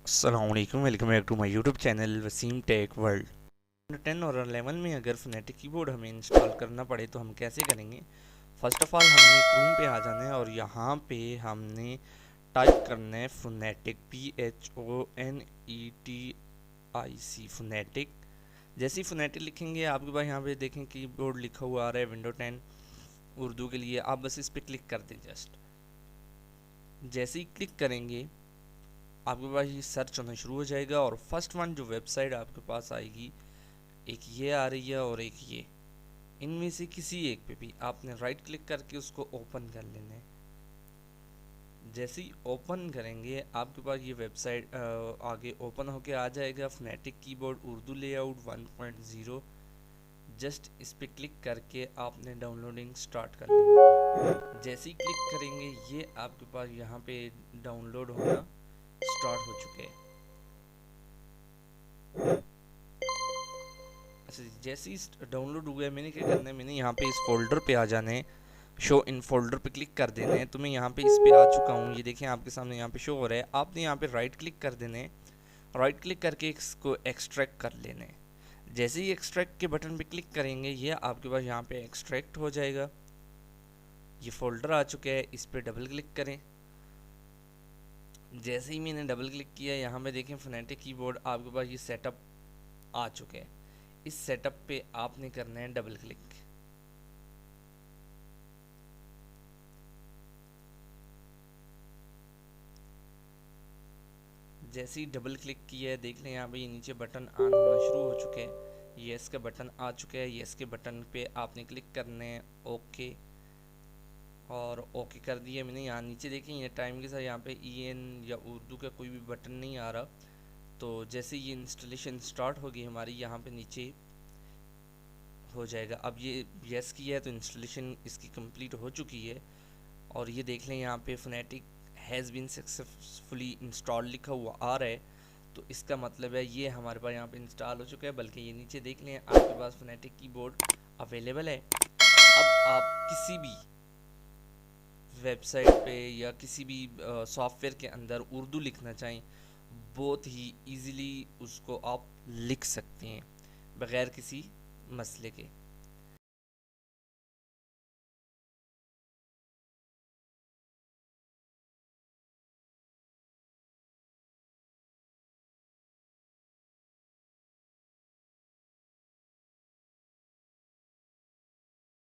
अस्सलामुअलैकुम, welcome back to my YouTube channel Waseem tech world. 10 और 11 में अगर फोनेटिक कीबोर्ड हमें इंस्टॉल करना पड़े तो हम कैसे करेंगे। फर्स्ट ऑफ ऑल हमने क्रोम पे आ जाना है और यहाँ पे हमने टाइप करना है फोनेटिक, PHONETIC, फोनेटिक। जैसे ही फोनेटिक लिखेंगे आपके पास यहाँ पे देखें कीबोर्ड लिखा हुआ आ रहा है विंडो 10 उर्दू के लिए। आप बस इस पर क्लिक कर दें। जस्ट जैसे ही क्लिक करेंगे आपके पास ये सर्च होना शुरू हो जाएगा और फर्स्ट वन जो वेबसाइट आपके पास आएगी, एक ये आ रही है और एक ये, इनमें से किसी एक पे भी आपने राइट क्लिक करके उसको ओपन कर लेना है। जैसे ही ओपन करेंगे आपके पास ये वेबसाइट आगे ओपन होके आ जाएगा, phonetic keyboard Urdu layout 1.0। Just इस पे क्लिक करके आपने डाउनलोडिंग स्टार्ट कर लेनी। जैसे ही क्लिक करेंगे ये आपके पास यहाँ पे डाउनलोड होना स्टार्ट हो चुके हैं। अच्छा, जैसे ही डाउनलोड हुआ है मैंने क्या करना है, मैंने यहाँ पे इस फोल्डर पे आ जाना है, शो इन फोल्डर पे क्लिक कर देना है। तो मैं यहाँ पे इस पे आ चुका हूँ, ये देखें आपके सामने यहाँ पे शो हो रहा है। आपने यहाँ पे राइट क्लिक कर देना है, राइट क्लिक करके इसको एक्सट्रैक्ट कर लेना है। जैसे ही एक्सट्रैक्ट के बटन पे क्लिक करेंगे ये आपके पास यहाँ पे एक्सट्रैक्ट हो जाएगा। ये फोल्डर आ चुका है, इस पे डबल क्लिक करें। जैसे ही मैंने डबल क्लिक किया यहाँ पे देखें फोनेटिक कीबोर्ड आपके पास ये सेटअप आ चुके हैं। इस सेटअप पे आपने करना है डबल क्लिक। जैसे ही डबल क्लिक किया है देख लें यहाँ पे ये नीचे बटन ऑन होना शुरू हो चुके हैं। येस का बटन आ चुका है, येस के बटन पे आपने क्लिक करने हैं, ओके, और ओके कर दिया मैंने। यहाँ नीचे देखें ये टाइम के साथ यहाँ पे EN या उर्दू का कोई भी बटन नहीं आ रहा। तो जैसे ये इंस्टॉलेशन स्टार्ट होगी हमारी यहाँ पे नीचे हो जाएगा। अब ये येस किया है तो इंस्टॉलेशन इसकी कंप्लीट हो चुकी है। और ये देख लें यहाँ पे phonetic has been successfully install लिखा हुआ आ रहा है। तो इसका मतलब है ये हमारे पास यहाँ पे इंस्टॉल हो चुका है। बल्कि ये नीचे देख लें आपके पास फोनेटिक कीबोर्ड अवेलेबल है। अब आप किसी भी वेबसाइट पे या किसी भी सॉफ्टवेयर के अंदर उर्दू लिखना चाहें बहुत ही इजीली उसको आप लिख सकते हैं बगैर किसी मसले के।